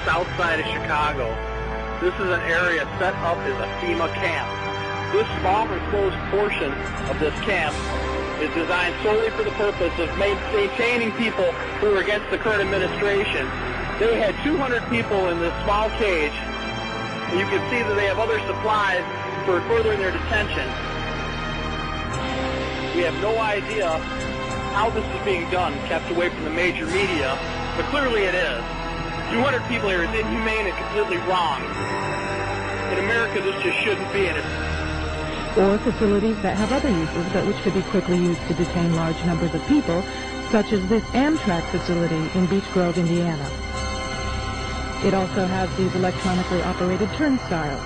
south side of Chicago. This is an area set up as a FEMA camp. This small enclosed portion of this camp is designed solely for the purpose of maintaining people who are against the current administration. They had 200 people in this small cage. You can see that they have other supplies for furthering their detention. We have no idea how this is being done, kept away from the major media, but clearly it is. 200 people here is inhumane and completely wrong. In America, this just shouldn't be. Or facilities that have other uses, but which could be quickly used to detain large numbers of people, such as this Amtrak facility in Beech Grove, Indiana. It also has these electronically operated turnstiles.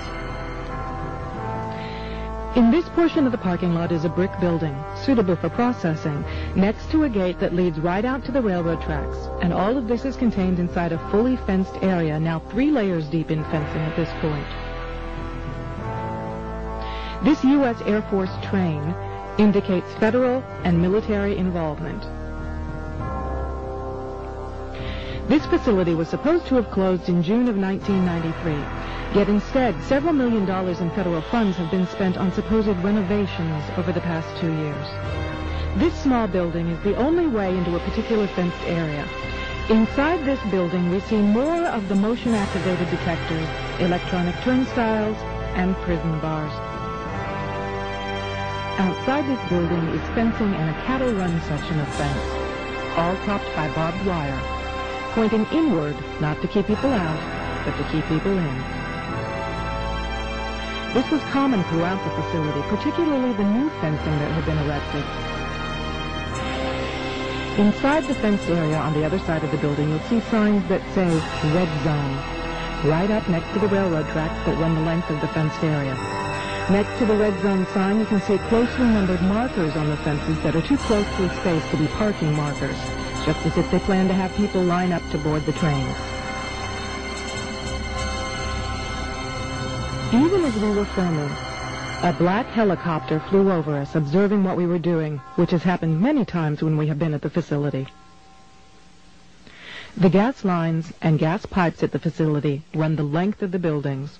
In this portion of the parking lot is a brick building, suitable for processing, next to a gate that leads right out to the railroad tracks. And all of this is contained inside a fully fenced area, now 3 layers deep in fencing at this point. This U.S. Air Force train indicates federal and military involvement. This facility was supposed to have closed in June of 1993, yet instead several $1 million in federal funds have been spent on supposed renovations over the past 2 years. This small building is the only way into a particular fenced area. Inside this building we see more of the motion-activated detectors, electronic turnstiles, and prison bars. Outside this building is fencing and a cattle run section of fence, all topped by barbed wire, pointing inward, not to keep people out, but to keep people in. This was common throughout the facility, particularly the new fencing that had been erected. Inside the fenced area on the other side of the building, you'll see signs that say Red Zone, right up next to the railroad tracks that run the length of the fenced area. Next to the Red Zone sign, you can see closely numbered markers on the fences that are too closely spaced to be parking markers, just as if they plan to have people line up to board the trains. Even as we were filming, a black helicopter flew over us, observing what we were doing, which has happened many times when we have been at the facility. The gas lines and gas pipes at the facility run the length of the buildings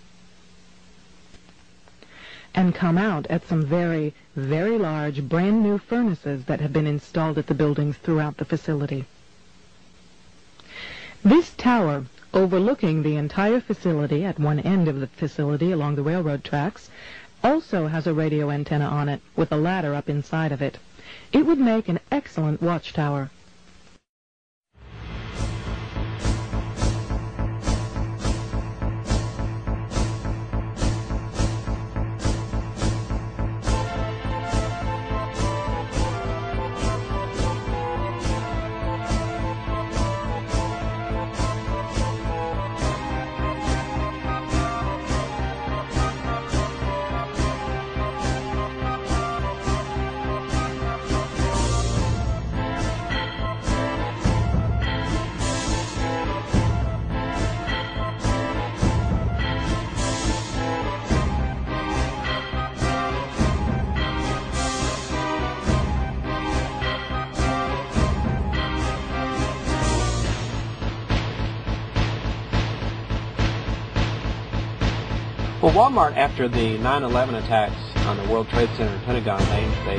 and come out at some very, very large, brand-new furnaces that have been installed at the buildings throughout the facility. This tower, overlooking the entire facility at one end of the facility along the railroad tracks, also has a radio antenna on it with a ladder up inside of it. It would make an excellent watchtower. Well, Walmart, after the 9/11 attacks on the World Trade Center and Pentagon, they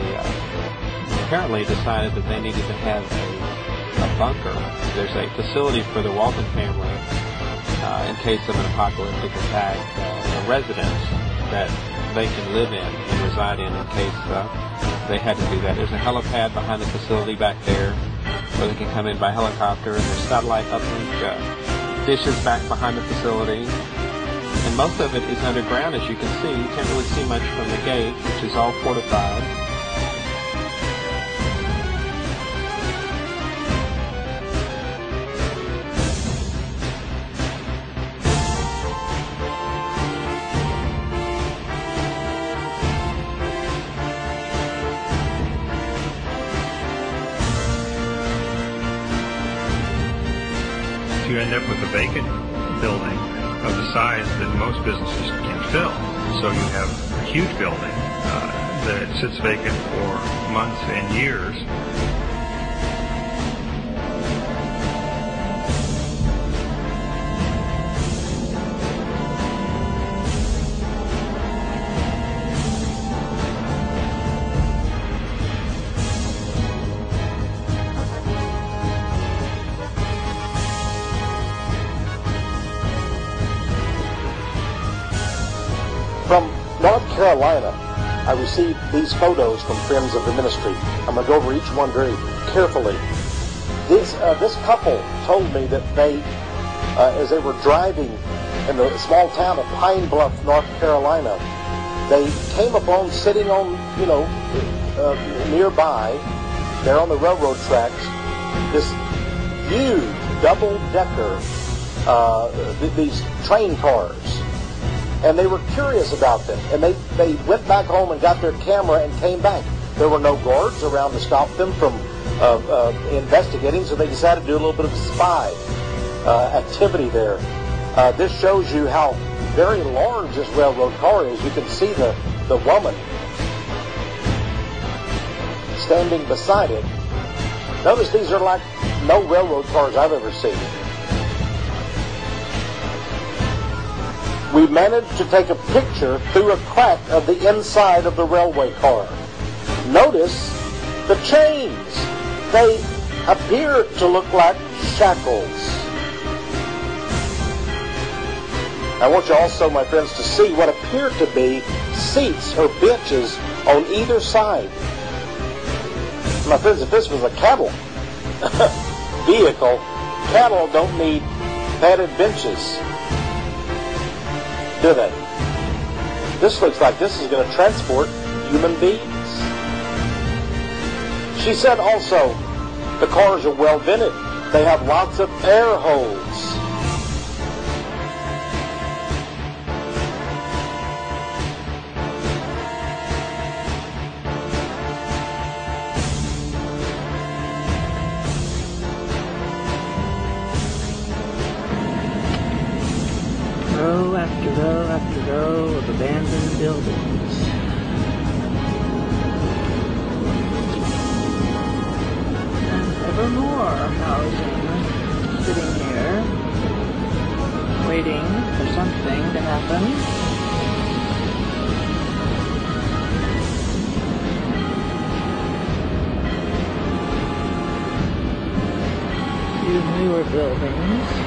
apparently decided that they needed to have a bunker. There's a facility for the Walton family in case of an apocalyptic attack, a residence that they can live in and reside in case they had to do that. There's a helipad behind the facility back there where they can come in by helicopter, and there's satellite uplink dishes back behind the facility. And most of it is underground, as you can see. You can't really see much from the gate, which is all fortified. You end up with a vacant building of the size that most businesses can fill. So you have a huge building that sits vacant for months and years. From North Carolina, I received these photos from friends of the ministry. I'm going to go over each one very carefully. This couple told me that they, as they were driving in the small town of Pine Bluff, North Carolina, they came upon, sitting on, nearby, there on the railroad tracks, this huge double-decker, these train cars. And they were curious about them. And they went back home and got their camera and came back. There were no guards around to stop them from investigating, so they decided to do a little bit of spy activity there. This shows you how very large this railroad car is. You can see the woman standing beside it. Notice these are like no railroad cars I've ever seen. We managed to take a picture through a crack of the inside of the railway car. Notice the chains. They appear to look like shackles. I want you also, my friends, to see what appear to be seats or benches on either side. My friends, if this was a cattle vehicle, cattle don't need padded benches, do they? This looks like this is going to transport human beings. She said also, the cars are well vented. They have lots of air holes. Row after row after row of abandoned buildings. And ever more housing sitting here, waiting for something to happen. Few newer buildings.